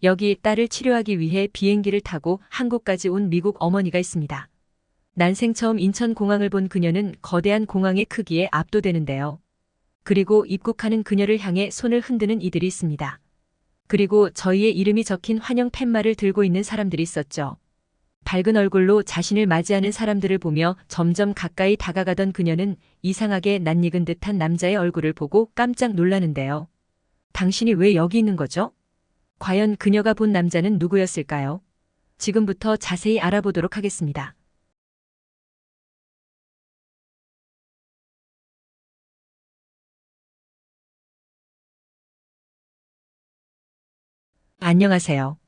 여기 딸을 치료하기 위해 비행기를 타고 한국까지 온 미국 어머니가 있습니다. 난생 처음 인천공항을 본 그녀는 거대한 공항의 크기에 압도되는데요. 그리고 입국하는 그녀를 향해 손을 흔드는 이들이 있습니다. 그리고 저희의 이름이 적힌 환영 팻말을 들고 있는 사람들이 있었죠. 밝은 얼굴로 자신을 맞이하는 사람들을 보며 점점 가까이 다가가던 그녀는 이상하게 낯익은 듯한 남자의 얼굴을 보고 깜짝 놀라는데요. 당신이 왜 여기 있는 거죠? 과연 그녀가 본 남자는 누구였을까요? 지금부터 자세히 알아보도록 하겠습니다. 안녕하세요.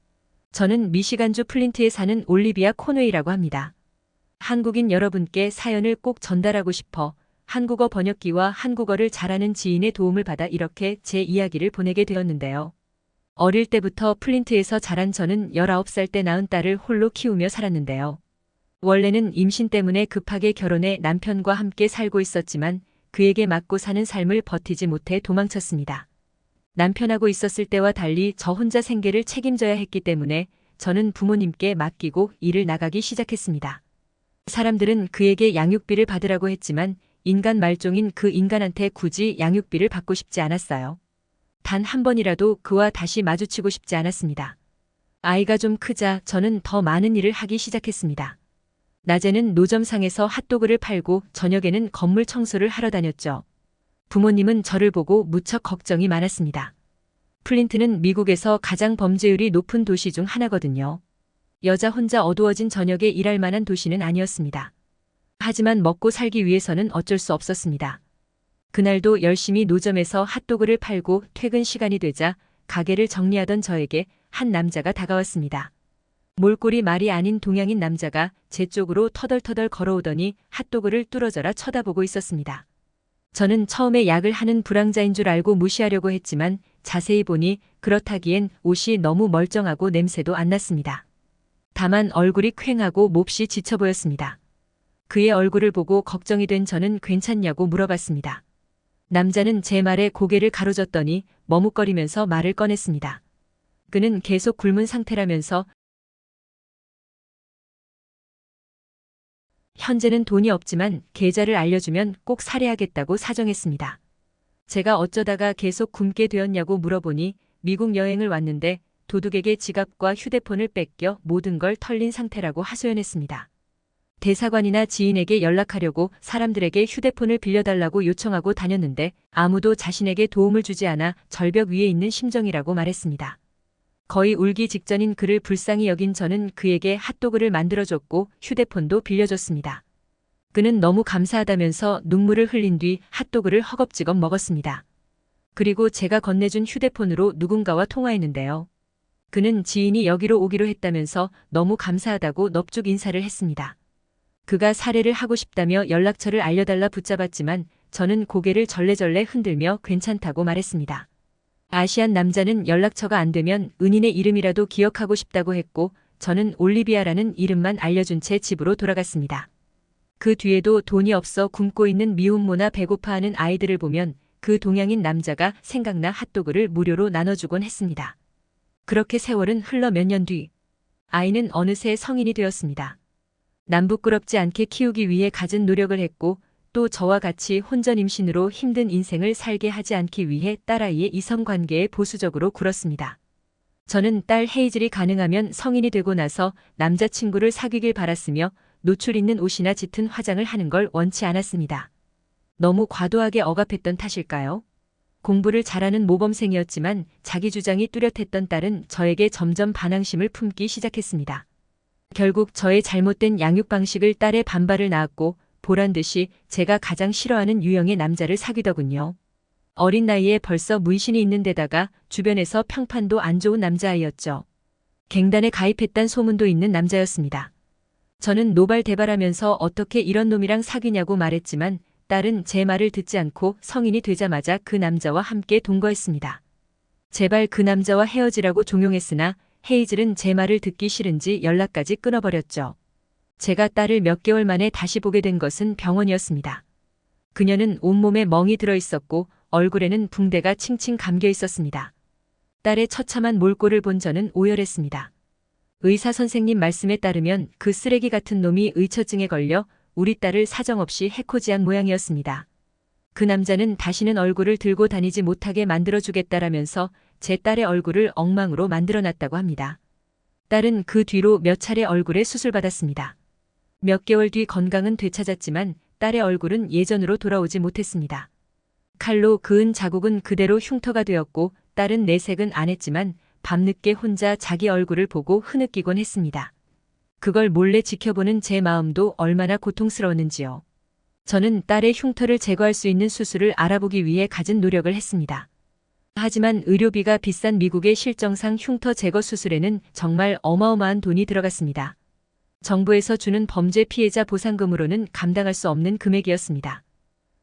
저는 미시간주 플린트에 사는 올리비아 코노이라고 합니다. 한국인 여러분께 사연을 꼭 전달하고 싶어 한국어 번역기와 한국어를 잘하는 지인의 도움을 받아 이렇게 제 이야기를 보내게 되었는데요. 어릴 때부터 플린트에서 자란 저는 19살 때 낳은 딸을 홀로 키우며 살았는데요. 원래는 임신 때문에 급하게 결혼해 남편과 함께 살고 있었지만 그에게 맞고 사는 삶을 버티지 못해 도망쳤습니다. 남편하고 있었을 때와 달리 저 혼자 생계를 책임져야 했기 때문에 저는 부모님께 맡기고 일을 나가기 시작했습니다. 사람들은 그에게 양육비를 받으라고 했지만 인간 말종인 그 인간한테 굳이 양육비를 받고 싶지 않았어요. 단 한 번이라도 그와 다시 마주치고 싶지 않았습니다. 아이가 좀 크자 저는 더 많은 일을 하기 시작했습니다. 낮에는 노점상에서 핫도그를 팔고 저녁에는 건물 청소를 하러 다녔죠. 부모님은 저를 보고 무척 걱정이 많았습니다. 플린트는 미국에서 가장 범죄율이 높은 도시 중 하나거든요. 여자 혼자 어두워진 저녁에 일할 만한 도시는 아니었습니다. 하지만 먹고 살기 위해서는 어쩔 수 없었습니다. 그날도 열심히 노점에서 핫도그를 팔고 퇴근 시간이 되자 가게를 정리하던 저에게 한 남자가 다가왔습니다. 몰골이 말이 아닌 동양인 남자가 제 쪽으로 터덜터덜 걸어오더니 핫도그를 뚫어져라 쳐다보고 있었습니다. 저는 처음에 약을 하는 불황자인 줄 알고 무시하려고 했지만 자세히 보니 그렇다기엔 옷이 너무 멀쩡하고 냄새도 안 났습니다. 다만 얼굴이 퀭하고 몹시 지쳐 보였습니다. 그의 얼굴을 보고 걱정이 된 저는 괜찮냐고 물어봤습니다. 남자는 제 말에 고개를 가로젓더니 머뭇거리면서 말을 꺼냈습니다. 그는 계속 굶은 상태라면서 현재는 돈이 없지만 계좌를 알려주면 꼭 살해하겠다고 사정했습니다. 제가 어쩌다가 계속 굶게 되었냐고 물어보니 미국 여행을 왔는데 도둑에게 지갑과 휴대폰을 뺏겨 모든 걸 털린 상태라고 하소연했습니다. 대사관이나 지인에게 연락하려고 사람들에게 휴대폰을 빌려달라고 요청하고 다녔는데 아무도 자신에게 도움을 주지 않아 절벽 위에 있는 심정이라고 말했습니다. 거의 울기 직전인 그를 불쌍히 여긴 저는 그에게 핫도그를 만들어줬고 휴대폰도 빌려줬습니다. 그는 너무 감사하다면서 눈물을 흘린 뒤 핫도그를 허겁지겁 먹었습니다. 그리고 제가 건네준 휴대폰으로 누군가와 통화했는데요. 그는 지인이 여기로 오기로 했다면서 너무 감사하다고 넙죽 인사를 했습니다. 그가 살해를 하고 싶다며 연락처를 알려달라 붙잡았지만 저는 고개를 절레절레 흔들며 괜찮다고 말했습니다. 아시안 남자는 연락처가 안 되면 은인의 이름이라도 기억하고 싶다고 했고 저는 올리비아라는 이름만 알려준 채 집으로 돌아갔습니다. 그 뒤에도 돈이 없어 굶고 있는 미혼모나 배고파하는 아이들을 보면 그 동양인 남자가 생각나 핫도그를 무료로 나눠주곤 했습니다. 그렇게 세월은 흘러 몇 년 뒤 아이는 어느새 성인이 되었습니다. 남부끄럽지 않게 키우기 위해 갖은 노력을 했고 또 저와 같이 혼전 임신으로 힘든 인생을 살게 하지 않기 위해 딸아이의 이성관계에 보수적으로 굴었습니다. 저는 딸 헤이즐이 가능하면 성인이 되고 나서 남자친구를 사귀길 바랐으며 노출 있는 옷이나 짙은 화장을 하는 걸 원치 않았습니다. 너무 과도하게 억압했던 탓일까요? 공부를 잘하는 모범생이었지만 자기 주장이 뚜렷했던 딸은 저에게 점점 반항심을 품기 시작했습니다. 결국 저의 잘못된 양육 방식을 딸의 반발을 낳았고 보란듯이 제가 가장 싫어하는 유형의 남자를 사귀더군요. 어린 나이에 벌써 문신이 있는 데다가 주변에서 평판도 안 좋은 남자아이였죠. 갱단에 가입했단 소문도 있는 남자였습니다. 저는 노발대발하면서 어떻게 이런 놈이랑 사귀냐고 말했지만 딸은 제 말을 듣지 않고 성인이 되자마자 그 남자와 함께 동거했습니다. 제발 그 남자와 헤어지라고 종용했으나 헤이즐은 제 말을 듣기 싫은지 연락까지 끊어버렸죠. 제가 딸을 몇 개월 만에 다시 보게 된 것은 병원이었습니다. 그녀는 온몸에 멍이 들어 있었고 얼굴에는 붕대가 칭칭 감겨 있었습니다. 딸의 처참한 몰골을 본 저는 오열했습니다. 의사 선생님 말씀에 따르면 그 쓰레기 같은 놈이 의처증에 걸려 우리 딸을 사정없이 해코지한 모양이었습니다. 그 남자는 다시는 얼굴을 들고 다니지 못하게 만들어주겠다라면서 제 딸의 얼굴을 엉망으로 만들어놨다고 합니다. 딸은 그 뒤로 몇 차례 얼굴에 수술받았습니다. 몇 개월 뒤 건강은 되찾았지만 딸의 얼굴은 예전으로 돌아오지 못했습니다. 칼로 그은 자국은 그대로 흉터가 되었고 딸은 내색은 안 했지만 밤늦게 혼자 자기 얼굴을 보고 흐느끼곤 했습니다. 그걸 몰래 지켜보는 제 마음도 얼마나 고통스러웠는지요. 저는 딸의 흉터를 제거할 수 있는 수술을 알아보기 위해 갖은 노력을 했습니다. 하지만 의료비가 비싼 미국의 실정상 흉터 제거 수술에는 정말 어마어마한 돈이 들어갔습니다. 정부에서 주는 범죄 피해자 보상금으로는 감당할 수 없는 금액이었습니다.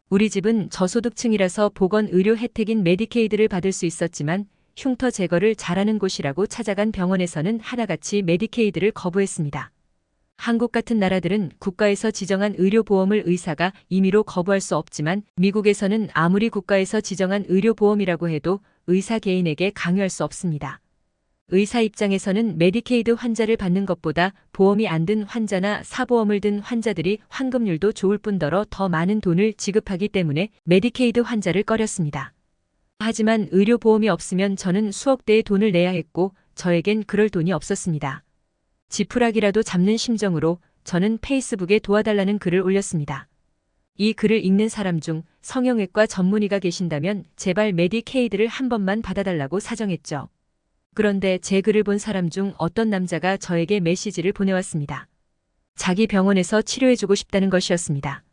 우리 집은 저소득층이라서 보건의료 혜택인 메디케이드를 받을 수 있었지만 흉터 제거를 잘하는 곳이라고 찾아간 병원에서는 하나같이 메디케이드를 거부했습니다. 한국 같은 나라들은 국가에서 지정한 의료보험을 의사가 임의로 거부할 수 없지만 미국에서는 아무리 국가에서 지정한 의료보험이라고 해도 의사 개인에게 강요할 수 없습니다. 의사 입장에서는 메디케이드 환자를 받는 것보다 보험이 안 든 환자나 사보험을 든 환자들이 환급률도 좋을 뿐더러 더 많은 돈을 지급하기 때문에 메디케이드 환자를 꺼렸습니다. 하지만 의료보험이 없으면 저는 수억 대의 돈을 내야 했고 저에겐 그럴 돈이 없었습니다. 지푸라기라도 잡는 심정으로 저는 페이스북에 도와달라는 글을 올렸습니다. 이 글을 읽는 사람 중 성형외과 전문의가 계신다면 제발 메디케이드를 한 번만 받아달라고 사정했죠. 그런데 제 글을 본 사람 중 어떤 남자가 저에게 메시지를 보내왔습니다. 자기 병원에서 치료해주고 싶다는 것이었습니다.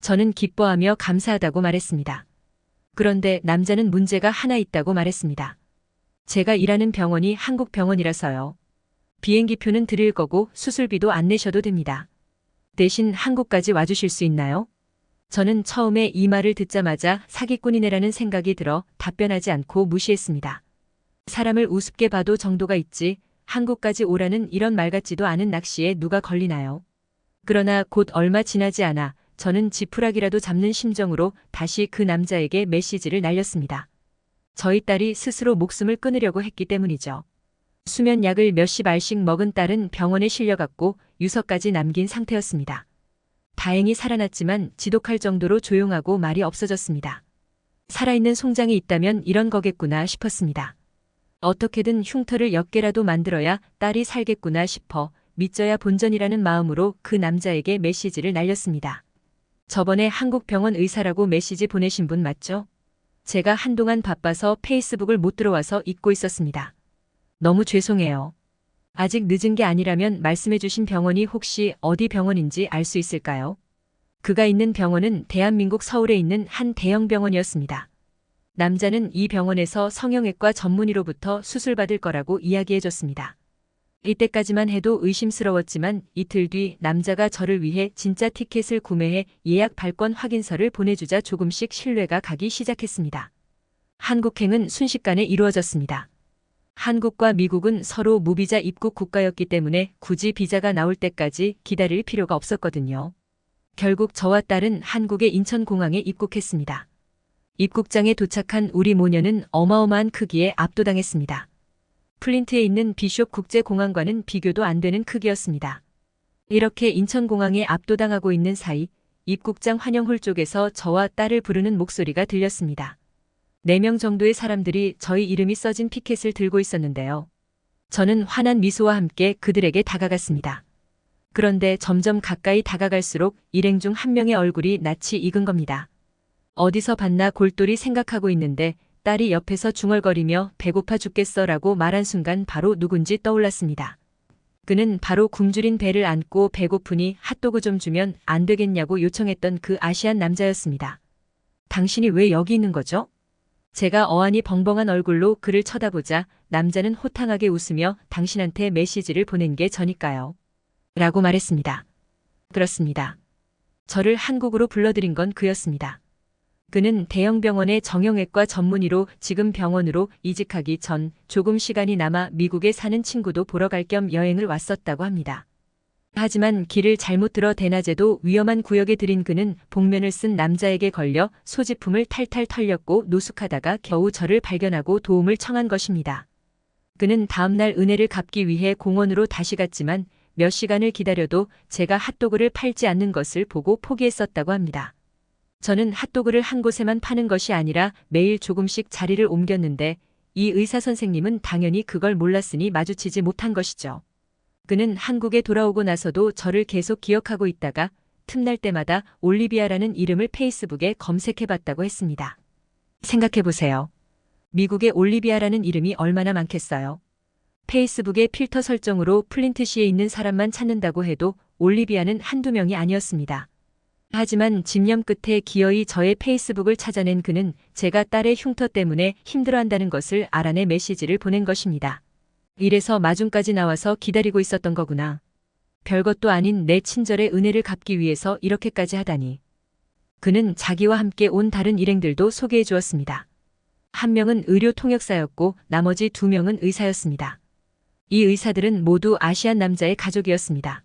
저는 기뻐하며 감사하다고 말했습니다. 그런데 남자는 문제가 하나 있다고 말했습니다. 제가 일하는 병원이 한국 병원이라서요. 비행기표는 드릴 거고 수술비도 안 내셔도 됩니다. 대신 한국까지 와주실 수 있나요? 저는 처음에 이 말을 듣자마자 사기꾼이네라는 생각이 들어 답변하지 않고 무시했습니다. 사람을 우습게 봐도 정도가 있지 한국까지 오라는 이런 말 같지도 않은 낚시에 누가 걸리나요? 그러나 곧 얼마 지나지 않아 저는 지푸라기라도 잡는 심정으로 다시 그 남자에게 메시지를 날렸습니다. 저희 딸이 스스로 목숨을 끊으려고 했기 때문이죠. 수면약을 몇십 알씩 먹은 딸은 병원에 실려갔고 유서까지 남긴 상태였습니다. 다행히 살아났지만 지독할 정도로 조용하고 말이 없어졌습니다. 살아있는 송장이 있다면 이런 거겠구나 싶었습니다. 어떻게든 흉터를 몇 개라도 만들어야 딸이 살겠구나 싶어 믿져야 본전이라는 마음으로 그 남자에게 메시지를 날렸습니다. 저번에 한국 병원 의사라고 메시지 보내신 분 맞죠? 제가 한동안 바빠서 페이스북을 못 들어와서 잊고 있었습니다. 너무 죄송해요. 아직 늦은 게 아니라면 말씀해 주신 병원이 혹시 어디 병원인지 알 수 있을까요? 그가 있는 병원은 대한민국 서울에 있는 한 대형 병원이었습니다. 남자는 이 병원에서 성형외과 전문의로부터 수술받을 거라고 이야기해 줬습니다. 이때까지만 해도 의심스러웠지만 이틀 뒤 남자가 저를 위해 진짜 티켓을 구매해 예약 발권 확인서를 보내주자 조금씩 신뢰가 가기 시작했습니다. 한국행은 순식간에 이루어졌습니다. 한국과 미국은 서로 무비자 입국 국가였기 때문에 굳이 비자가 나올 때까지 기다릴 필요가 없었거든요. 결국 저와 딸은 한국의 인천공항에 입국했습니다. 입국장에 도착한 우리 모녀는 어마어마한 크기에 압도당했습니다. 플린트에 있는 비숍 국제공항과는 비교도 안 되는 크기였습니다. 이렇게 인천공항에 압도당하고 있는 사이 입국장 환영홀 쪽에서 저와 딸을 부르는 목소리가 들렸습니다. 4명 정도의 사람들이 저희 이름이 써진 피켓을 들고 있었는데요. 저는 환한 미소와 함께 그들에게 다가갔습니다. 그런데 점점 가까이 다가갈수록 일행 중 한 명의 얼굴이 낯이 익은 겁니다. 어디서 봤나 골똘히 생각하고 있는데 딸이 옆에서 중얼거리며 배고파 죽겠어라고 말한 순간 바로 누군지 떠올랐습니다. 그는 바로 굶주린 배를 안고 배고프니 핫도그 좀 주면 안 되겠냐고 요청했던 그 아시안 남자였습니다. 당신이 왜 여기 있는 거죠? 제가 어안이 벙벙한 얼굴로 그를 쳐다보자 남자는 호탕하게 웃으며 당신한테 메시지를 보낸 게 저니까요. 라고 말했습니다. 그렇습니다. 저를 한국으로 불러들인 건 그였습니다. 그는 대형 병원의 정형외과 전문의로 지금 병원으로 이직하기 전 조금 시간이 남아 미국에 사는 친구도 보러 갈 겸 여행을 왔었다고 합니다. 하지만 길을 잘못 들어 대낮에도 위험한 구역에 들인 그는 복면을 쓴 남자에게 걸려 소지품을 탈탈 털렸고 노숙하다가 겨우 저를 발견하고 도움을 청한 것입니다. 그는 다음날 은혜를 갚기 위해 공원으로 다시 갔지만 몇 시간을 기다려도 제가 핫도그를 팔지 않는 것을 보고 포기했었다고 합니다. 저는 핫도그를 한 곳에만 파는 것이 아니라 매일 조금씩 자리를 옮겼는데 이 의사 선생님은 당연히 그걸 몰랐으니 마주치지 못한 것이죠. 그는 한국에 돌아오고 나서도 저를 계속 기억하고 있다가 틈날 때마다 올리비아라는 이름을 페이스북에 검색해봤다고 했습니다. 생각해보세요. 미국에 올리비아라는 이름이 얼마나 많겠어요. 페이스북의 필터 설정으로 플린트시에 있는 사람만 찾는다고 해도 올리비아는 한두 명이 아니었습니다. 하지만 집념 끝에 기어이 저의 페이스북을 찾아낸 그는 제가 딸의 흉터 때문에 힘들어한다는 것을 알아내 메시지를 보낸 것입니다. 이래서 마중까지 나와서 기다리고 있었던 거구나. 별것도 아닌 내 친절의 은혜를 갚기 위해서 이렇게까지 하다니. 그는 자기와 함께 온 다른 일행들도 소개해 주었습니다. 한 명은 의료 통역사였고 나머지 2명은 의사였습니다. 이 의사들은 모두 아시안 남자의 가족이었습니다.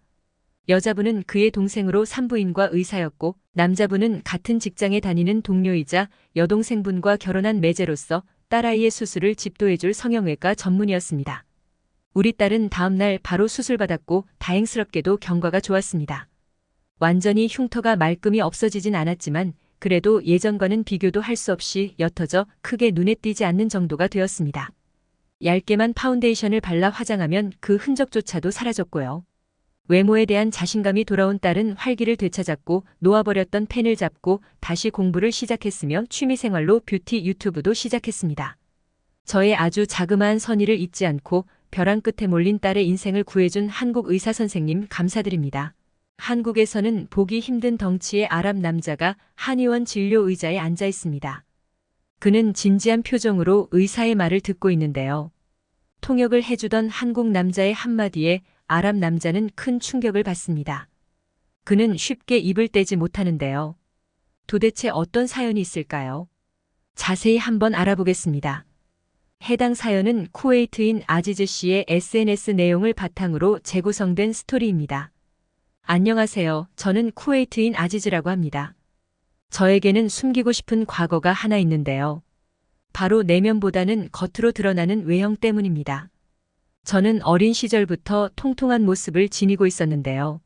여자분은 그의 동생으로 산부인과 의사였고 남자분은 같은 직장에 다니는 동료이자 여동생분과 결혼한 매제로서 딸아이의 수술을 집도해줄 성형외과 전문의였습니다. 우리 딸은 다음날 바로 수술받았고 다행스럽게도 경과가 좋았습니다. 완전히 흉터가 말끔히 없어지진 않았지만 그래도 예전과는 비교도 할 수 없이 옅어져 크게 눈에 띄지 않는 정도가 되었습니다. 얇게만 파운데이션을 발라 화장하면 그 흔적조차도 사라졌고요. 외모에 대한 자신감이 돌아온 딸은 활기를 되찾았고 놓아버렸던 펜을 잡고 다시 공부를 시작했으며 취미생활로 뷰티 유튜브도 시작했습니다. 저의 아주 자그마한 선의를 잊지 않고 벼랑 끝에 몰린 딸의 인생을 구해준 한국 의사 선생님 감사드립니다. 한국에서는 보기 힘든 덩치의 아랍 남자가 한의원 진료 의자에 앉아 있습니다. 그는 진지한 표정으로 의사의 말을 듣고 있는데요. 통역을 해주던 한국 남자의 한마디에 아랍 남자는 큰 충격을 받습니다. 그는 쉽게 입을 떼지 못하는데요. 도대체 어떤 사연이 있을까요? 자세히 한번 알아보겠습니다. 해당 사연은 쿠웨이트인 아지즈 씨의 SNS 내용을 바탕으로 재구성된 스토리입니다. 안녕하세요. 저는 쿠웨이트인 아지즈라고 합니다. 저에게는 숨기고 싶은 과거가 하나 있는데요. 바로 내면보다는 겉으로 드러나는 외형 때문입니다. 저는 어린 시절부터 통통한 모습을 지니고 있었는데요.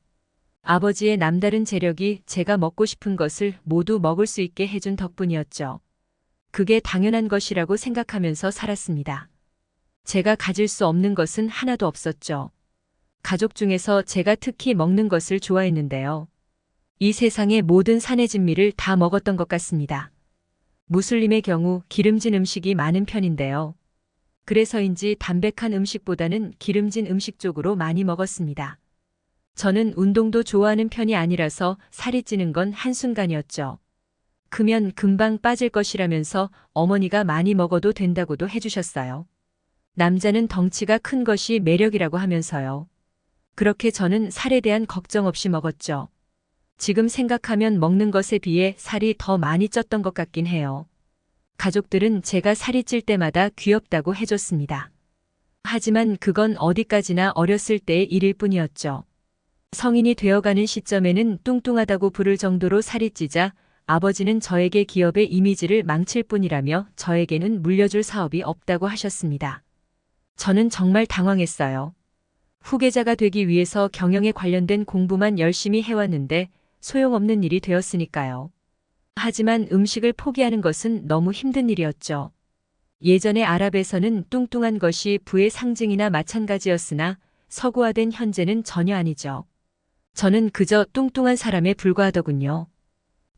아버지의 남다른 재력이 제가 먹고 싶은 것을 모두 먹을 수 있게 해준 덕분이었죠. 그게 당연한 것이라고 생각하면서 살았습니다. 제가 가질 수 없는 것은 하나도 없었죠. 가족 중에서 제가 특히 먹는 것을 좋아했는데요. 이 세상의 모든 산의 진미를 다 먹었던 것 같습니다. 무슬림의 경우 기름진 음식이 많은 편인데요. 그래서인지 담백한 음식보다는 기름진 음식 쪽으로 많이 먹었습니다. 저는 운동도 좋아하는 편이 아니라서 살이 찌는 건 한순간이었죠. 크면 금방 빠질 것이라면서 어머니가 많이 먹어도 된다고도 해주셨어요. 남자는 덩치가 큰 것이 매력이라고 하면서요. 그렇게 저는 살에 대한 걱정 없이 먹었죠. 지금 생각하면 먹는 것에 비해 살이 더 많이 쪘던 것 같긴 해요. 가족들은 제가 살이 찔 때마다 귀엽다고 해줬습니다. 하지만 그건 어디까지나 어렸을 때의 일일 뿐이었죠. 성인이 되어가는 시점에는 뚱뚱하다고 부를 정도로 살이 찌자 아버지는 저에게 기업의 이미지를 망칠 뿐이라며 저에게는 물려줄 사업이 없다고 하셨습니다. 저는 정말 당황했어요. 후계자가 되기 위해서 경영에 관련된 공부만 열심히 해왔는데 소용없는 일이 되었으니까요. 하지만 음식을 포기하는 것은 너무 힘든 일이었죠. 예전의 아랍에서는 뚱뚱한 것이 부의 상징이나 마찬가지였으나 서구화된 현재는 전혀 아니죠. 저는 그저 뚱뚱한 사람에 불과하더군요.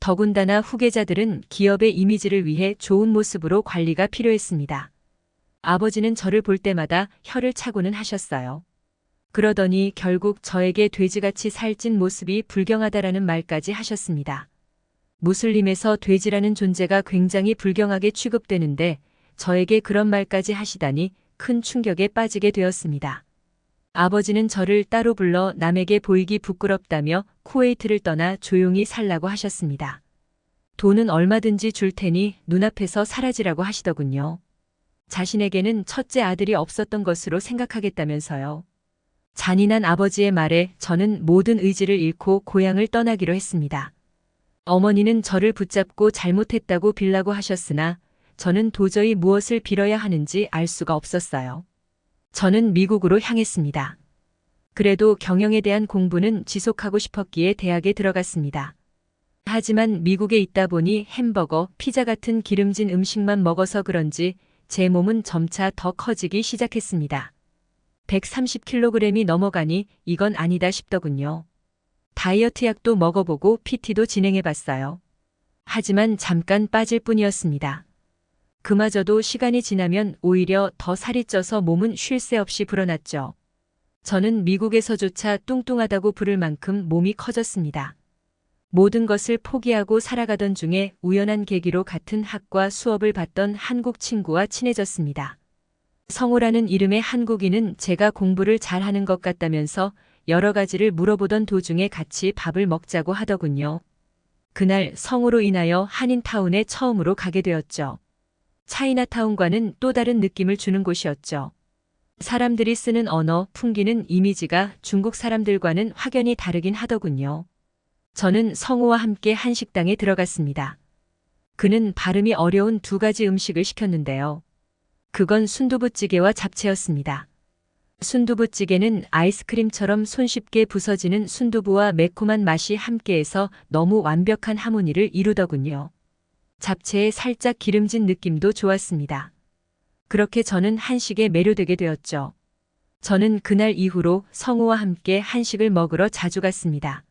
더군다나 후계자들은 기업의 이미지를 위해 좋은 모습으로 관리가 필요했습니다. 아버지는 저를 볼 때마다 혀를 차고는 하셨어요. 그러더니 결국 저에게 돼지같이 살찐 모습이 불경하다라는 말까지 하셨습니다. 무슬림에서 돼지라는 존재가 굉장히 불경하게 취급되는데 저에게 그런 말까지 하시다니 큰 충격에 빠지게 되었습니다. 아버지는 저를 따로 불러 남에게 보이기 부끄럽다며 쿠웨이트를 떠나 조용히 살라고 하셨습니다. 돈은 얼마든지 줄 테니 눈앞에서 사라지라고 하시더군요. 자신에게는 첫째 아들이 없었던 것으로 생각하겠다면서요. 잔인한 아버지의 말에 저는 모든 의지를 잃고 고향을 떠나기로 했습니다. 어머니는 저를 붙잡고 잘못했다고 빌라고 하셨으나 저는 도저히 무엇을 빌어야 하는지 알 수가 없었어요. 저는 미국으로 향했습니다. 그래도 경영에 대한 공부는 지속하고 싶었기에 대학에 들어갔습니다. 하지만 미국에 있다 보니 햄버거, 피자 같은 기름진 음식만 먹어서 그런지 제 몸은 점차 더 커지기 시작했습니다. 130kg이 넘어가니 이건 아니다 싶더군요. 다이어트 약도 먹어보고 PT도 진행해봤어요. 하지만 잠깐 빠질 뿐이었습니다. 그마저도 시간이 지나면 오히려 더 살이 쪄서 몸은 쉴 새 없이 불어났죠. 저는 미국에서조차 뚱뚱하다고 부를 만큼 몸이 커졌습니다. 모든 것을 포기하고 살아가던 중에 우연한 계기로 같은 학과 수업을 받던 한국 친구와 친해졌습니다. 성우라는 이름의 한국인은 제가 공부를 잘하는 것 같다면서 여러 가지를 물어보던 도중에 같이 밥을 먹자고 하더군요. 그날 성우로 인하여 한인타운에 처음으로 가게 되었죠. 차이나타운과는 또 다른 느낌을 주는 곳이었죠. 사람들이 쓰는 언어, 풍기는 이미지가 중국 사람들과는 확연히 다르긴 하더군요. 저는 성우와 함께 한식당에 들어갔습니다. 그는 발음이 어려운 두 가지 음식을 시켰는데요. 그건 순두부찌개와 잡채였습니다. 순두부찌개는 아이스크림처럼 손쉽게 부서지는 순두부와 매콤한 맛이 함께해서 너무 완벽한 하모니를 이루더군요. 잡채의 살짝 기름진 느낌도 좋았습니다. 그렇게 저는 한식에 매료되게 되었죠. 저는 그날 이후로 성우와 함께 한식을 먹으러 자주 갔습니다.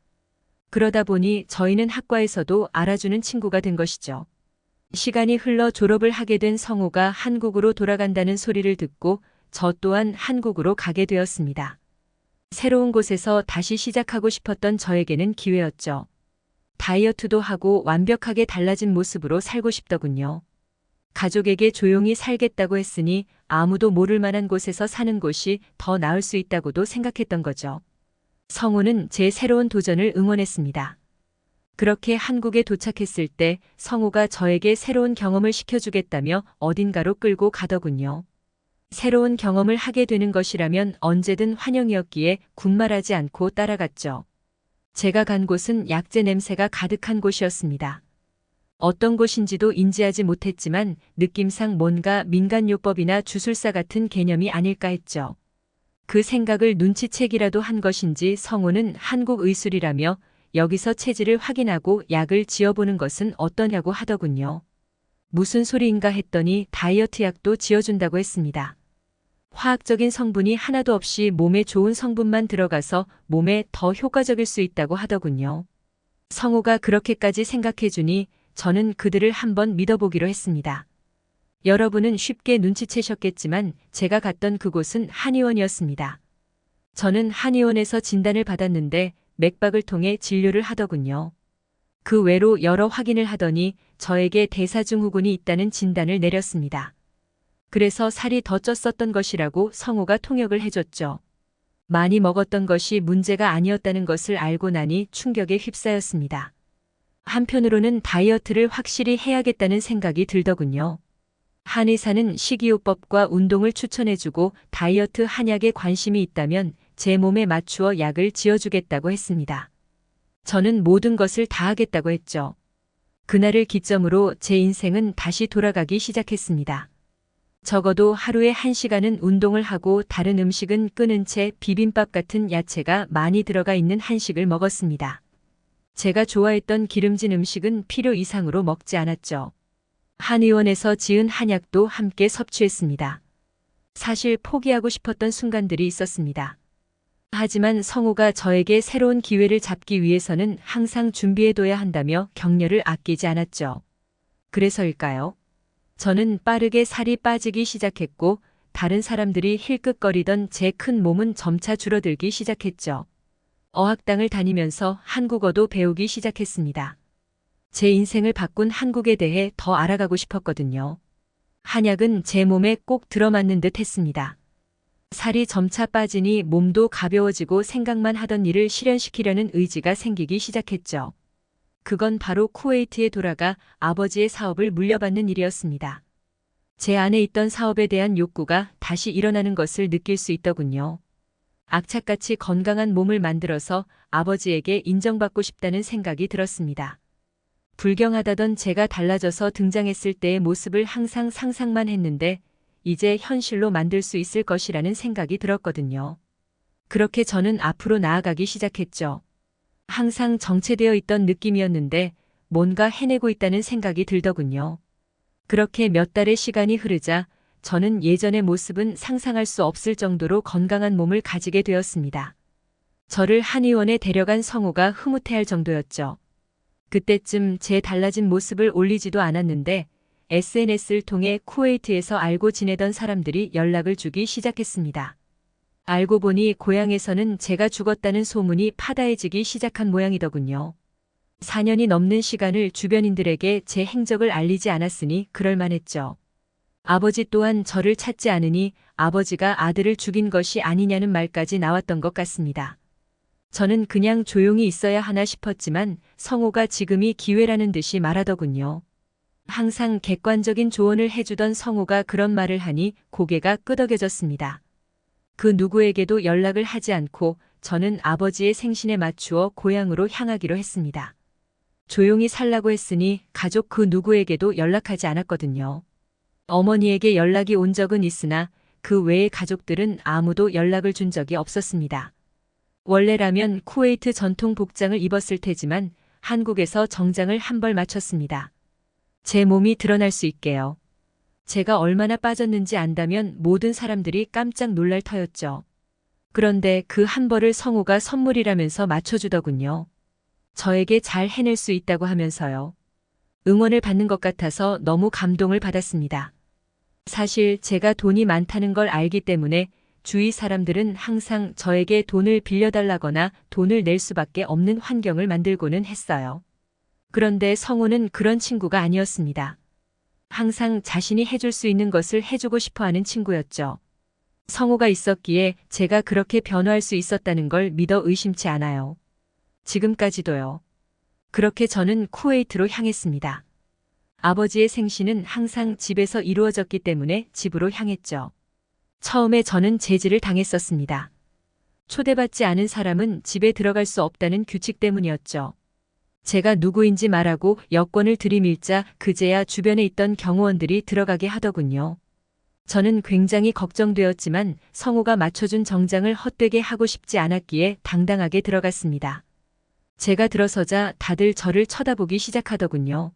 그러다 보니 저희는 학과에서도 알아주는 친구가 된 것이죠. 시간이 흘러 졸업을 하게 된 성우가 한국으로 돌아간다는 소리를 듣고 저 또한 한국으로 가게 되었습니다. 새로운 곳에서 다시 시작하고 싶었던 저에게는 기회였죠. 다이어트도 하고 완벽하게 달라진 모습으로 살고 싶더군요. 가족에게 조용히 살겠다고 했으니 아무도 모를 만한 곳에서 사는 곳이 더 나을 수 있다고도 생각했던 거죠. 성우는 제 새로운 도전을 응원했습니다. 그렇게 한국에 도착했을 때 성우가 저에게 새로운 경험을 시켜주겠다며 어딘가로 끌고 가더군요. 새로운 경험을 하게 되는 것이라면 언제든 환영이었기에 군말하지 않고 따라갔죠. 제가 간 곳은 약재 냄새가 가득한 곳이었습니다. 어떤 곳인지도 인지하지 못했지만 느낌상 뭔가 민간요법이나 주술사 같은 개념이 아닐까 했죠. 그 생각을 눈치채기라도 한 것인지 성우는 한국 의술이라며 여기서 체질을 확인하고 약을 지어보는 것은 어떠냐고 하더군요. 무슨 소리인가 했더니 다이어트 약도 지어준다고 했습니다. 화학적인 성분이 하나도 없이 몸에 좋은 성분만 들어가서 몸에 더 효과적일 수 있다고 하더군요. 성우가 그렇게까지 생각해주니 저는 그들을 한번 믿어보기로 했습니다. 여러분은 쉽게 눈치채셨겠지만 제가 갔던 그곳은 한의원이었습니다. 저는 한의원에서 진단을 받았는데 맥박을 통해 진료를 하더군요. 그 외로 여러 확인을 하더니 저에게 대사증후군이 있다는 진단을 내렸습니다. 그래서 살이 더 쪘었던 것이라고 성우가 통역을 해줬죠. 많이 먹었던 것이 문제가 아니었다는 것을 알고 나니 충격에 휩싸였습니다. 한편으로는 다이어트를 확실히 해야겠다는 생각이 들더군요. 한의사는 식이요법과 운동을 추천해주고 다이어트 한약에 관심이 있다면 제 몸에 맞추어 약을 지어주겠다고 했습니다. 저는 모든 것을 다 하겠다고 했죠. 그날을 기점으로 제 인생은 다시 돌아가기 시작했습니다. 적어도 하루에 1시간은 운동을 하고 다른 음식은 끊은 채 비빔밥 같은 야채가 많이 들어가 있는 한식을 먹었습니다. 제가 좋아했던 기름진 음식은 필요 이상으로 먹지 않았죠. 한의원에서 지은 한약도 함께 섭취했습니다. 사실 포기하고 싶었던 순간들이 있었습니다. 하지만 성우가 저에게 새로운 기회를 잡기 위해서는 항상 준비해둬야 한다며 격려를 아끼지 않았죠. 그래서일까요? 저는 빠르게 살이 빠지기 시작했고 다른 사람들이 힐끗거리던 제 큰 몸은 점차 줄어들기 시작했죠. 어학당을 다니면서 한국어도 배우기 시작했습니다. 제 인생을 바꾼 한국에 대해 더 알아가고 싶었거든요. 한약은 제 몸에 꼭 들어맞는 듯 했습니다. 살이 점차 빠지니 몸도 가벼워지고 생각만 하던 일을 실현시키려는 의지가 생기기 시작했죠. 그건 바로 쿠웨이트에 돌아가 아버지의 사업을 물려받는 일이었습니다. 제 안에 있던 사업에 대한 욕구가 다시 일어나는 것을 느낄 수 있더군요. 악착같이 건강한 몸을 만들어서 아버지에게 인정받고 싶다는 생각이 들었습니다. 불경하다던 제가 달라져서 등장했을 때의 모습을 항상 상상만 했는데 이제 현실로 만들 수 있을 것이라는 생각이 들었거든요. 그렇게 저는 앞으로 나아가기 시작했죠. 항상 정체되어 있던 느낌이었는데 뭔가 해내고 있다는 생각이 들더군요. 그렇게 몇 달의 시간이 흐르자 저는 예전의 모습은 상상할 수 없을 정도로 건강한 몸을 가지게 되었습니다. 저를 한의원에 데려간 성우가 흐뭇해할 정도였죠. 그때쯤 제 달라진 모습을 올리지도 않았는데 SNS를 통해 쿠웨이트에서 알고 지내던 사람들이 연락을 주기 시작했습니다. 알고 보니 고향에서는 제가 죽었다는 소문이 파다해지기 시작한 모양이더군요. 4년이 넘는 시간을 주변인들에게 제 행적을 알리지 않았으니 그럴만했죠. 아버지 또한 저를 찾지 않으니 아버지가 아들을 죽인 것이 아니냐는 말까지 나왔던 것 같습니다. 저는 그냥 조용히 있어야 하나 싶었지만 성우가 지금이 기회라는 듯이 말하더군요. 항상 객관적인 조언을 해주던 성우가 그런 말을 하니 고개가 끄덕여졌습니다. 그 누구에게도 연락을 하지 않고 저는 아버지의 생신에 맞추어 고향으로 향하기로 했습니다. 조용히 살라고 했으니 가족 그 누구에게도 연락하지 않았거든요. 어머니에게 연락이 온 적은 있으나 그 외의 가족들은 아무도 연락을 준 적이 없었습니다. 원래라면 쿠웨이트 전통 복장을 입었을 테지만 한국에서 정장을 한 벌 맞췄습니다. 제 몸이 드러날 수 있게요. 제가 얼마나 빠졌는지 안다면 모든 사람들이 깜짝 놀랄 터였죠. 그런데 그 한 벌을 성우가 선물이라면서 맞춰주더군요. 저에게 잘 해낼 수 있다고 하면서요. 응원을 받는 것 같아서 너무 감동을 받았습니다. 사실 제가 돈이 많다는 걸 알기 때문에 주위 사람들은 항상 저에게 돈을 빌려달라거나 돈을 낼 수밖에 없는 환경을 만들고는 했어요. 그런데 성우는 그런 친구가 아니었습니다. 항상 자신이 해줄 수 있는 것을 해주고 싶어하는 친구였죠. 성우가 있었기에 제가 그렇게 변화할 수 있었다는 걸 믿어 의심치 않아요. 지금까지도요. 그렇게 저는 쿠웨이트로 향했습니다. 아버지의 생신은 항상 집에서 이루어졌기 때문에 집으로 향했죠. 처음에 저는 제지를 당했었습니다. 초대받지 않은 사람은 집에 들어갈 수 없다는 규칙 때문이었죠. 제가 누구인지 말하고 여권을 들이밀자 그제야 주변에 있던 경호원들이 들어가게 하더군요. 저는 굉장히 걱정되었지만 성우가 맞춰준 정장을 헛되게 하고 싶지 않았기에 당당하게 들어갔습니다. 제가 들어서자 다들 저를 쳐다보기 시작하더군요.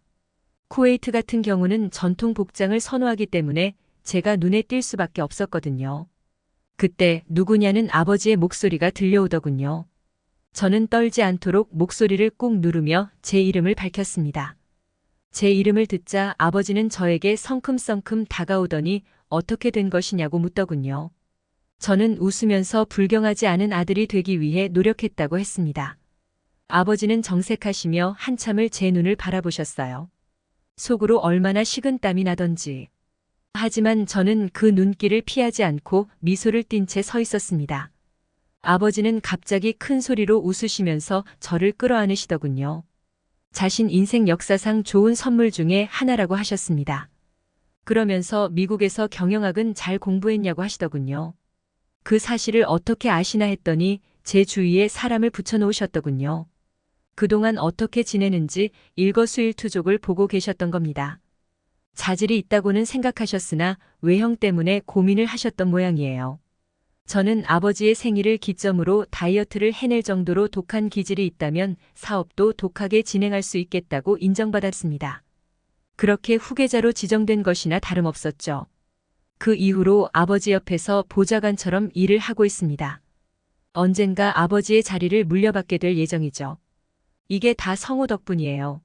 쿠웨이트 같은 경우는 전통 복장을 선호하기 때문에 제가 눈에 띌 수밖에 없었거든요. 그때 누구냐는 아버지의 목소리가 들려오더군요. 저는 떨지 않도록 목소리를 꾹 누르며 제 이름을 밝혔습니다. 제 이름을 듣자 아버지는 저에게 성큼성큼 다가오더니 어떻게 된 것이냐고 묻더군요. 저는 웃으면서 불경하지 않은 아들이 되기 위해 노력했다고 했습니다. 아버지는 정색하시며 한참을 제 눈을 바라보셨어요. 속으로 얼마나 식은땀이 나던지. 하지만 저는 그 눈길을 피하지 않고 미소를 띤 채 서 있었습니다. 아버지는 갑자기 큰 소리로 웃으시면서 저를 끌어안으시더군요. 자신 인생 역사상 좋은 선물 중에 하나라고 하셨습니다. 그러면서 미국에서 경영학은 잘 공부했냐고 하시더군요. 그 사실을 어떻게 아시나 했더니 제 주위에 사람을 붙여놓으셨더군요. 그동안 어떻게 지내는지 일거수일투족을 보고 계셨던 겁니다. 자질이 있다고는 생각하셨으나 외형 때문에 고민을 하셨던 모양이에요. 저는 아버지의 생일을 기점으로 다이어트를 해낼 정도로 독한 기질이 있다면 사업도 독하게 진행할 수 있겠다고 인정받았습니다. 그렇게 후계자로 지정된 것이나 다름없었죠. 그 이후로 아버지 옆에서 보좌관처럼 일을 하고 있습니다. 언젠가 아버지의 자리를 물려받게 될 예정이죠. 이게 다 성우 덕분이에요.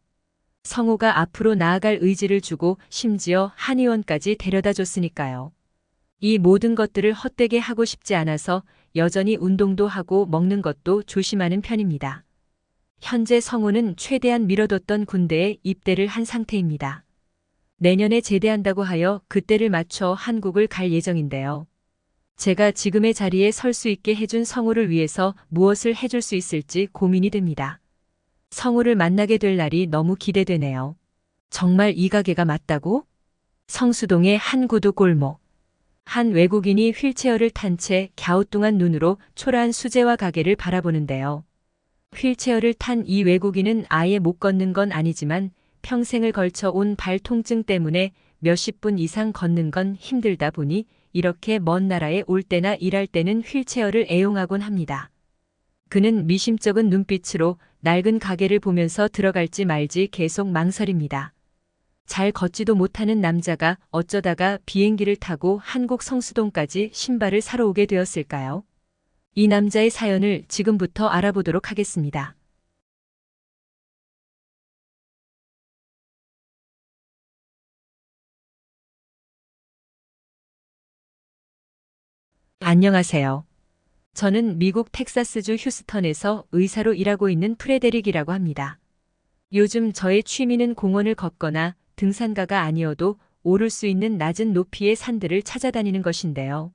성우가 앞으로 나아갈 의지를 주고 심지어 한의원까지 데려다 줬으니까요. 이 모든 것들을 헛되게 하고 싶지 않아서 여전히 운동도 하고 먹는 것도 조심하는 편입니다. 현재 성우는 최대한 미뤄뒀던 군대에 입대를 한 상태입니다. 내년에 제대한다고 하여 그때를 맞춰 한국을 갈 예정인데요. 제가 지금의 자리에 설 수 있게 해준 성우를 위해서 무엇을 해줄 수 있을지 고민이 됩니다. 성우를 만나게 될 날이 너무 기대되네요. 정말 이 가게가 맞다고? 성수동의 한 구두 골목. 한 외국인이 휠체어를 탄 채 갸우뚱한 눈으로 초라한 수제화 가게를 바라보는데요. 휠체어를 탄 이 외국인은 아예 못 걷는 건 아니지만 평생을 걸쳐 온 발 통증 때문에 몇십 분 이상 걷는 건 힘들다 보니 이렇게 먼 나라에 올 때나 일할 때는 휠체어를 애용하곤 합니다. 그는 미심쩍은 눈빛으로 낡은 가게를 보면서 들어갈지 말지 계속 망설입니다. 잘 걷지도 못하는 남자가 어쩌다가 비행기를 타고 한국 성수동까지 신발을 사러 오게 되었을까요? 이 남자의 사연을 지금부터 알아보도록 하겠습니다. 안녕하세요. 저는 미국 텍사스주 휴스턴에서 의사로 일하고 있는 프레데릭이라고 합니다. 요즘 저의 취미는 공원을 걷거나 등산가가 아니어도 오를 수 있는 낮은 높이의 산들을 찾아다니는 것인데요.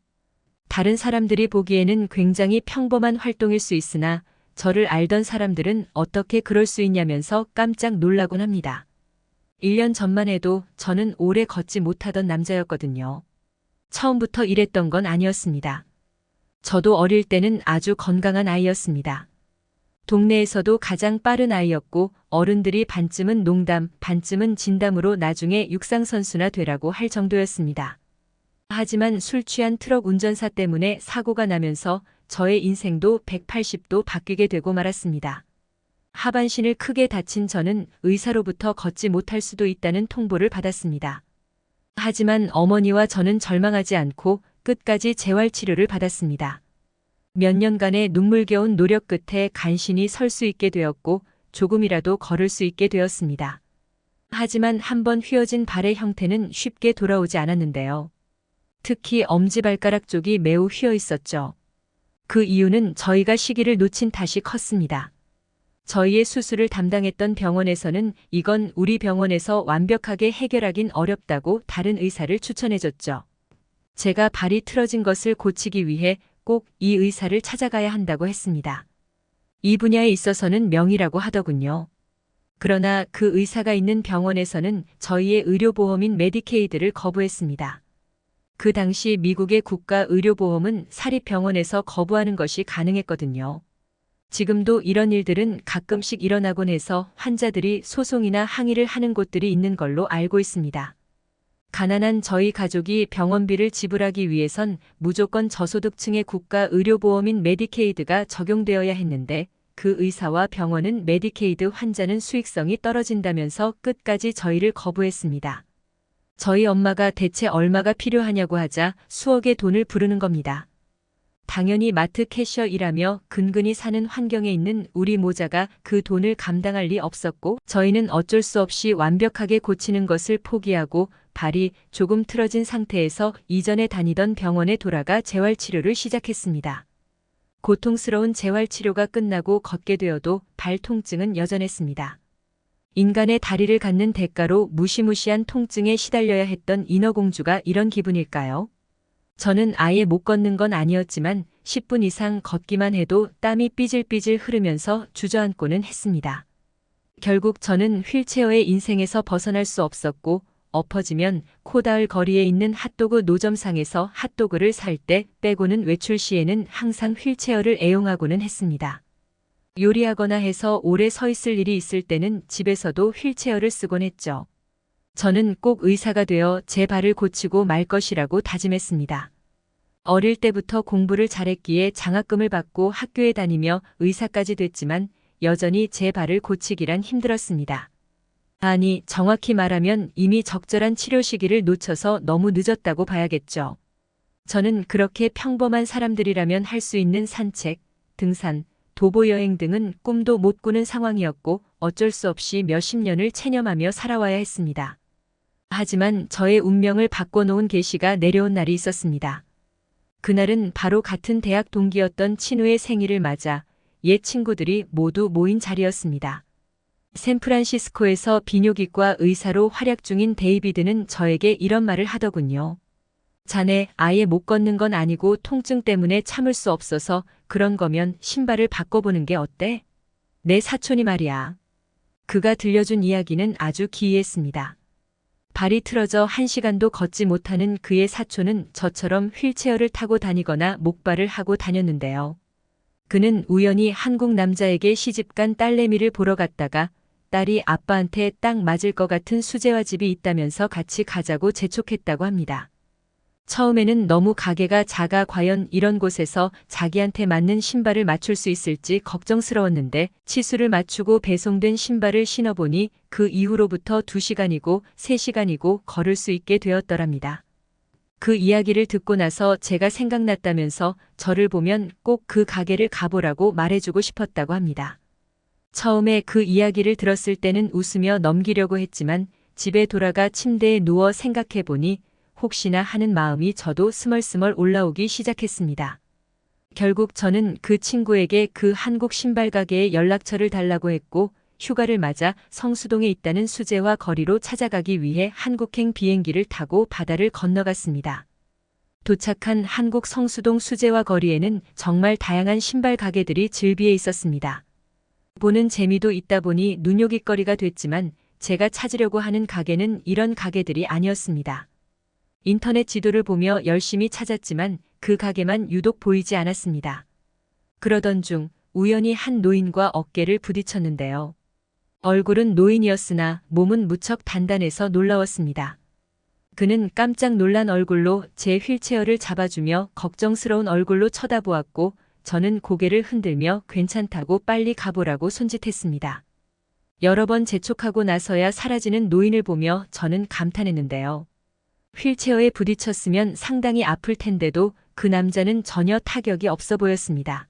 다른 사람들이 보기에는 굉장히 평범한 활동일 수 있으나 저를 알던 사람들은 어떻게 그럴 수 있냐면서 깜짝 놀라곤 합니다. 1년 전만 해도 저는 오래 걷지 못하던 남자였거든요. 처음부터 이랬던 건 아니었습니다. 저도 어릴 때는 아주 건강한 아이였습니다. 동네에서도 가장 빠른 아이였고 어른들이 반쯤은 농담, 반쯤은 진담으로 나중에 육상선수나 되라고 할 정도였습니다. 하지만 술 취한 트럭 운전사 때문에 사고가 나면서 저의 인생도 180도 바뀌게 되고 말았습니다. 하반신을 크게 다친 저는 의사로부터 걷지 못할 수도 있다는 통보를 받았습니다. 하지만 어머니와 저는 절망하지 않고 끝까지 재활치료를 받았습니다. 몇 년간의 눈물겨운 노력 끝에 간신히 설 수 있게 되었고 조금이라도 걸을 수 있게 되었습니다. 하지만 한번 휘어진 발의 형태는 쉽게 돌아오지 않았는데요. 특히 엄지발가락 쪽이 매우 휘어 있었죠. 그 이유는 저희가 시기를 놓친 탓이 컸습니다. 저희의 수술을 담당했던 병원에서는 이건 우리 병원에서 완벽하게 해결하긴 어렵다고 다른 의사를 추천해줬죠. 제가 발이 틀어진 것을 고치기 위해 꼭 이 의사를 찾아가야 한다고 했습니다. 이 분야에 있어서는 명의라고 하더군요. 그러나 그 의사가 있는 병원에서는 저희의 의료보험인 메디케이드를 거부했습니다. 그 당시 미국의 국가 의료보험은 사립병원에서 거부하는 것이 가능했거든요. 지금도 이런 일들은 가끔씩 일어나곤 해서 환자들이 소송이나 항의를 하는 곳들이 있는 걸로 알고 있습니다. 가난한 저희 가족이 병원비를 지불하기 위해선 무조건 저소득층의 국가 의료보험인 메디케이드가 적용되어야 했는데 그 의사와 병원은 메디케이드 환자는 수익성이 떨어진다면서 끝까지 저희를 거부했습니다. 저희 엄마가 대체 얼마가 필요하냐고 하자 수억의 돈을 부르는 겁니다. 당연히 마트 캐셔 일하며 근근히 사는 환경에 있는 우리 모자가 그 돈을 감당할 리 없었고 저희는 어쩔 수 없이 완벽하게 고치는 것을 포기하고 발이 조금 틀어진 상태에서 이전에 다니던 병원에 돌아가 재활치료를 시작했습니다. 고통스러운 재활치료가 끝나고 걷게 되어도 발 통증은 여전했습니다. 인간의 다리를 갖는 대가로 무시무시한 통증에 시달려야 했던 인어공주가 이런 기분일까요? 저는 아예 못 걷는 건 아니었지만 10분 이상 걷기만 해도 땀이 삐질삐질 흐르면서 주저앉고는 했습니다. 결국 저는 휠체어의 인생에서 벗어날 수 없었고 엎어지면 코 닿을 거리에 있는 핫도그 노점상에서 핫도그를 살 때 빼고는 외출 시에는 항상 휠체어를 애용하고는 했습니다. 요리하거나 해서 오래 서 있을 일이 있을 때는 집에서도 휠체어를 쓰곤 했죠. 저는 꼭 의사가 되어 제 발을 고치고 말 것이라고 다짐했습니다. 어릴 때부터 공부를 잘했기에 장학금을 받고 학교에 다니며 의사까지 됐지만 여전히 제 발을 고치기란 힘들었습니다. 아니, 정확히 말하면 이미 적절한 치료 시기를 놓쳐서 너무 늦었다고 봐야겠죠. 저는 그렇게 평범한 사람들이라면 할 수 있는 산책, 등산, 도보 여행 등은 꿈도 못 꾸는 상황이었고 어쩔 수 없이 몇십 년을 체념하며 살아와야 했습니다. 하지만 저의 운명을 바꿔놓은 계시가 내려온 날이 있었습니다. 그날은 바로 같은 대학 동기였던 친구의 생일을 맞아 옛 친구들이 모두 모인 자리였습니다. 샌프란시스코에서 비뇨기과 의사로 활약 중인 데이비드는 저에게 이런 말을 하더군요. 자네 아예 못 걷는 건 아니고 통증 때문에 참을 수 없어서 그런 거면 신발을 바꿔보는 게 어때? 내 사촌이 말이야. 그가 들려준 이야기는 아주 기이했습니다. 발이 틀어져 1시간도 걷지 못하는 그의 사촌은 저처럼 휠체어를 타고 다니거나 목발을 하고 다녔는데요. 그는 우연히 한국 남자에게 시집간 딸내미를 보러 갔다가 딸이 아빠한테 딱 맞을 것 같은 수제화 집이 있다면서 같이 가자고 재촉했다고 합니다. 처음에는 너무 가게가 작아 과연 이런 곳에서 자기한테 맞는 신발을 맞출 수 있을지 걱정스러웠는데 치수를 맞추고 배송된 신발을 신어보니 그 이후로부터 2시간이고 3시간이고 걸을 수 있게 되었더랍니다. 그 이야기를 듣고 나서 제가 생각났다면서 저를 보면 꼭 그 가게를 가보라고 말해주고 싶었다고 합니다. 처음에 그 이야기를 들었을 때는 웃으며 넘기려고 했지만 집에 돌아가 침대에 누워 생각해보니 혹시나 하는 마음이 저도 스멀스멀 올라오기 시작했습니다. 결국 저는 그 친구에게 그 한국 신발 가게의 연락처를 달라고 했고 휴가를 맞아 성수동에 있다는 수제화 거리로 찾아가기 위해 한국행 비행기를 타고 바다를 건너갔습니다. 도착한 한국 성수동 수제화 거리에는 정말 다양한 신발 가게들이 즐비해 있었습니다. 보는 재미도 있다 보니 눈요깃거리가 됐지만 제가 찾으려고 하는 가게는 이런 가게들이 아니었습니다. 인터넷 지도를 보며 열심히 찾았지만 그 가게만 유독 보이지 않았습니다. 그러던 중 우연히 한 노인과 어깨를 부딪혔는데요. 얼굴은 노인이었으나 몸은 무척 단단해서 놀라웠습니다. 그는 깜짝 놀란 얼굴로 제 휠체어를 잡아주며 걱정스러운 얼굴로 쳐다보았고 저는 고개를 흔들며 괜찮다고 빨리 가보라고 손짓했습니다. 여러 번 재촉하고 나서야 사라지는 노인을 보며 저는 감탄했는데요. 휠체어에 부딪혔으면 상당히 아플 텐데도 그 남자는 전혀 타격이 없어 보였습니다.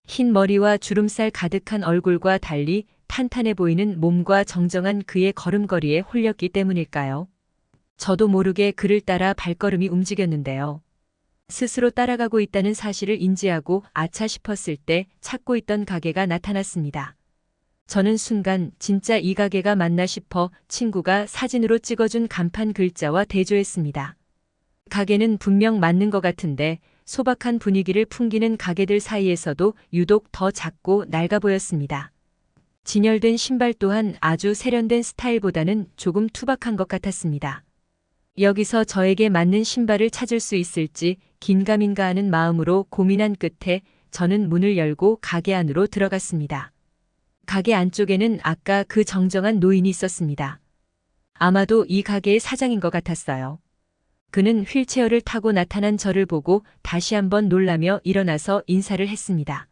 흰 머리와 주름살 가득한 얼굴과 달리 탄탄해 보이는 몸과 정정한 그의 걸음걸이에 홀렸기 때문일까요? 저도 모르게 그를 따라 발걸음이 움직였는데요. 스스로 따라가고 있다는 사실을 인지하고 아차 싶었을 때 찾고 있던 가게가 나타났습니다. 저는 순간 진짜 이 가게가 맞나 싶어 친구가 사진으로 찍어준 간판 글자와 대조했습니다. 가게는 분명 맞는 것 같은데 소박한 분위기를 풍기는 가게들 사이에서도 유독 더 작고 낡아 보였습니다. 진열된 신발 또한 아주 세련된 스타일보다는 조금 투박한 것 같았습니다. 여기서 저에게 맞는 신발을 찾을 수 있을지 긴가민가 하는 마음으로 고민한 끝에 저는 문을 열고 가게 안으로 들어갔습니다. 가게 안쪽에는 아까 그 정정한 노인이 있었습니다. 아마도 이 가게의 사장인 것 같았어요. 그는 휠체어를 타고 나타난 저를 보고 다시 한번 놀라며 일어나서 인사를 했습니다.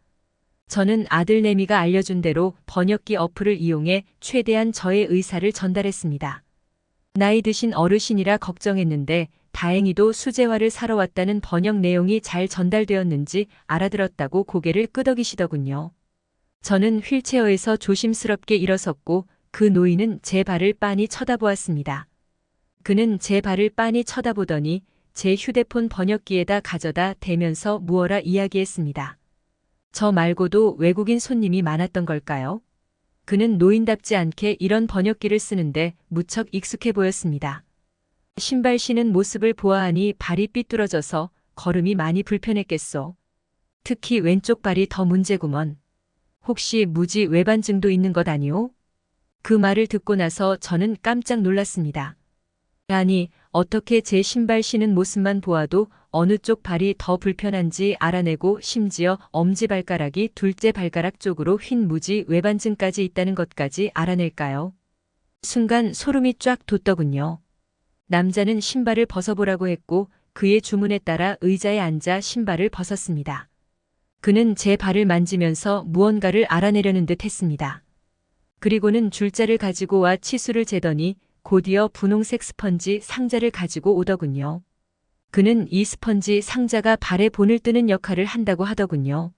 저는 아들내미가 알려준 대로 번역기 어플을 이용해 최대한 저의 의사를 전달했습니다. 나이 드신 어르신이라 걱정했는데 다행히도 수제화를 사러 왔다는 번역 내용이 잘 전달되었는지 알아들었다고 고개를 끄덕이시더군요. 저는 휠체어에서 조심스럽게 일어섰고 그 노인은 제 발을 빤히 쳐다보았습니다. 그는 제 발을 빤히 쳐다보더니 제 휴대폰 번역기에다 가져다 대면서 무어라 이야기했습니다. 저 말고도 외국인 손님이 많았던 걸까요? 그는 노인답지 않게 이런 번역기를 쓰는데 무척 익숙해 보였습니다. 신발 신은 모습을 보아하니 발이 삐뚤어져서 걸음이 많이 불편했겠소. 특히 왼쪽 발이 더 문제구먼. 혹시 무지 외반증도 있는 것 아니오? 그 말을 듣고 나서 저는 깜짝 놀랐습니다. 아니, 어떻게 제 신발 신은 모습만 보아도 어느 쪽 발이 더 불편한지 알아내고 심지어 엄지발가락이 둘째 발가락 쪽으로 흰 무지 외반증까지 있다는 것까지 알아낼까요? 순간 소름이 쫙 돋더군요. 남자는 신발을 벗어보라고 했고 그의 주문에 따라 의자에 앉아 신발을 벗었습니다. 그는 제 발을 만지면서 무언가를 알아내려는 듯 했습니다. 그리고는 줄자를 가지고 와 치수를 재더니 곧이어 분홍색 스펀지 상자를 가지고 오더군요. 그는 이 스펀지 상자가 발에 본을 뜨는 역할을 한다고 하더군요.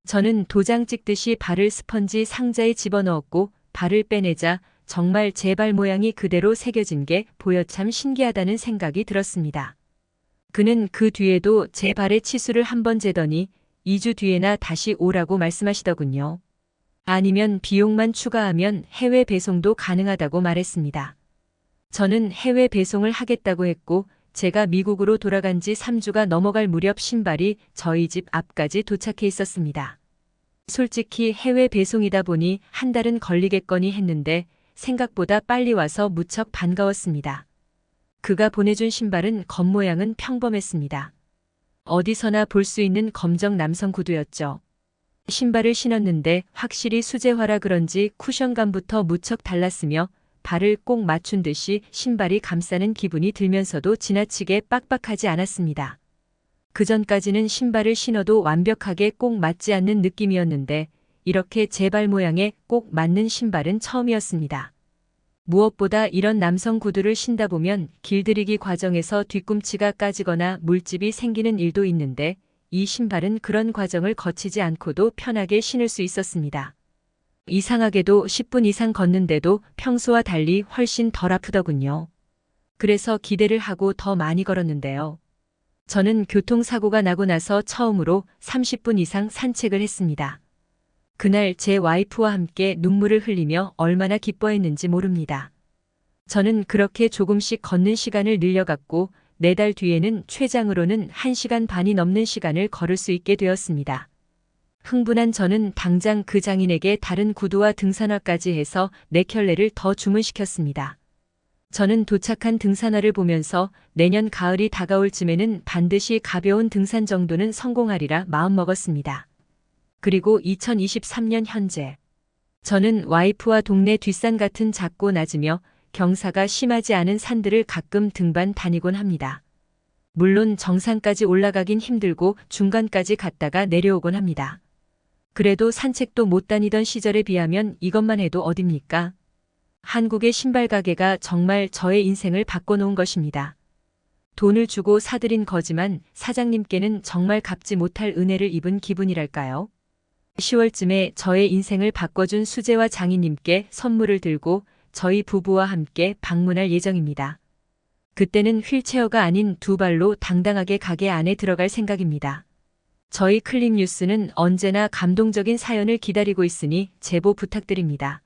저는 도장 찍듯이 발을 스펀지 상자에 집어넣었고 발을 빼내자 정말 제 발 모양이 그대로 새겨진 게 보여 참 신기하다는 생각이 들었습니다. 그는 그 뒤에도 제 발의 치수를 한번 재더니 2주 뒤에나 다시 오라고 말씀하시더군요. 아니면 비용만 추가하면 해외 배송도 가능하다고 말했습니다. 저는 해외 배송을 하겠다고 했고 제가 미국으로 돌아간 지 3주가 넘어갈 무렵 신발이 저희 집 앞까지 도착해 있었습니다. 솔직히 해외 배송이다 보니 한 달은 걸리겠거니 했는데 생각보다 빨리 와서 무척 반가웠습니다. 그가 보내준 신발은 겉모양은 평범했습니다. 어디서나 볼 수 있는 검정 남성 구두였죠. 신발을 신었는데 확실히 수제화라 그런지 쿠션감부터 무척 달랐으며 발을 꼭 맞춘 듯이 신발이 감싸는 기분이 들면서도 지나치게 빡빡하지 않았습니다. 그전까지는 신발을 신어도 완벽하게 꼭 맞지 않는 느낌이었는데 이렇게 제 발 모양에 꼭 맞는 신발은 처음이었습니다. 무엇보다 이런 남성 구두를 신다 보면 길들이기 과정에서 뒤꿈치가 까지거나 물집이 생기는 일도 있는데 이 신발은 그런 과정을 거치지 않고도 편하게 신을 수 있었습니다. 이상하게도 10분 이상 걷는데도 평소와 달리 훨씬 덜 아프더군요. 그래서 기대를 하고 더 많이 걸었는데요. 저는 교통사고가 나고 나서 처음으로 30분 이상 산책을 했습니다. 그날 제 와이프와 함께 눈물을 흘리며 얼마나 기뻐했는지 모릅니다. 저는 그렇게 조금씩 걷는 시간을 늘려갔고 4달 뒤에는 최장으로는 1시간 반이 넘는 시간을 걸을 수 있게 되었습니다. 흥분한 저는 당장 그 장인에게 다른 구두와 등산화까지 해서 4켤레를 더 주문시켰습니다. 저는 도착한 등산화를 보면서 내년 가을이 다가올 쯤에는 반드시 가벼운 등산 정도는 성공하리라 마음먹었습니다. 그리고 2023년 현재 저는 와이프와 동네 뒷산 같은 작고 낮으며 경사가 심하지 않은 산들을 가끔 등반 다니곤 합니다. 물론 정상까지 올라가긴 힘들고 중간까지 갔다가 내려오곤 합니다. 그래도 산책도 못 다니던 시절에 비하면 이것만 해도 어딥니까? 한국의 신발 가게가 정말 저의 인생을 바꿔놓은 것입니다. 돈을 주고 사들인 거지만 사장님께는 정말 갚지 못할 은혜를 입은 기분이랄까요? 10월쯤에 저의 인생을 바꿔준 수제화 장인님께 선물을 들고 저희 부부와 함께 방문할 예정입니다. 그때는 휠체어가 아닌 2발로 당당하게 가게 안에 들어갈 생각입니다. 저희 클릭뉴스는 언제나 감동적인 사연을 기다리고 있으니 제보 부탁드립니다.